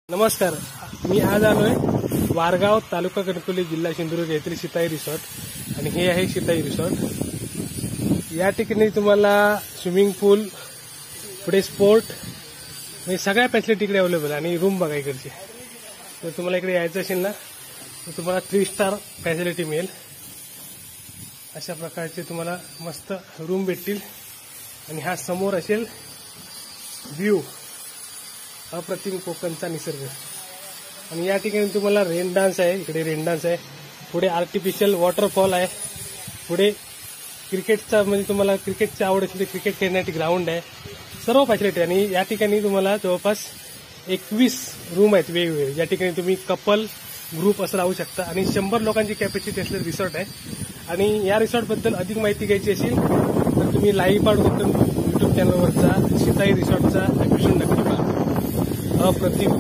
नमस्कार, मी आज आलोय वारगाव, तालुका कणकवली, जिल्हा सिंधुदुर्ग येथील सीताई रिसॉर्ट आणि हे आहे सीताई रिसॉर्ट। या ठिकाणी तुम्हाला स्विमिंग पूल, पुढे स्पोर्ट म्हणजे सगळ्या फॅसिलिटी इकडे अवेलेबल आणि रूम बघा इकडची। तर तुम्हाला इकडे यायचं असेल ना तर तुम्हाला 3 स्टार फॅसिलिटी मिळेल। अशा प्रकारचे तुम्हाला मस्त रूम भेटतील आणि हा समोर असेल व्ह्यू, अप्रतिम कोकणचा निसर्ग। आणि या ठिकाणी तुम्हाला रेन डान्स आहे, इकडे रेन डान्स आहे, पुढे आर्टिफिशियल वॉटरफॉल आहे, पुढे क्रिकेटचा म्हणजे तुम्हाला क्रिकेटची आवड असेल तर क्रिकेट खेळण्यासाठी ग्राउंड आहे, सर्व फॅसिलिटी। आणि या ठिकाणी तुम्हाला जवळपास 21 रूम आहेत वेगवेगळे, या ठिकाणी तुम्ही कपल ग्रुप असं राहू शकता आणि 100 लोकांची कॅपॅसिटी असलेलं रिसॉर्ट आहे। आणि या रिसॉर्टबद्दल अधिक माहिती घ्यायची असेल तर तुम्ही लाईव्ह कोकण यूट्यूब चॅनलवरचा सीताई रिसॉर्टचा एपिसोड नक्की पहा। अप्रतिम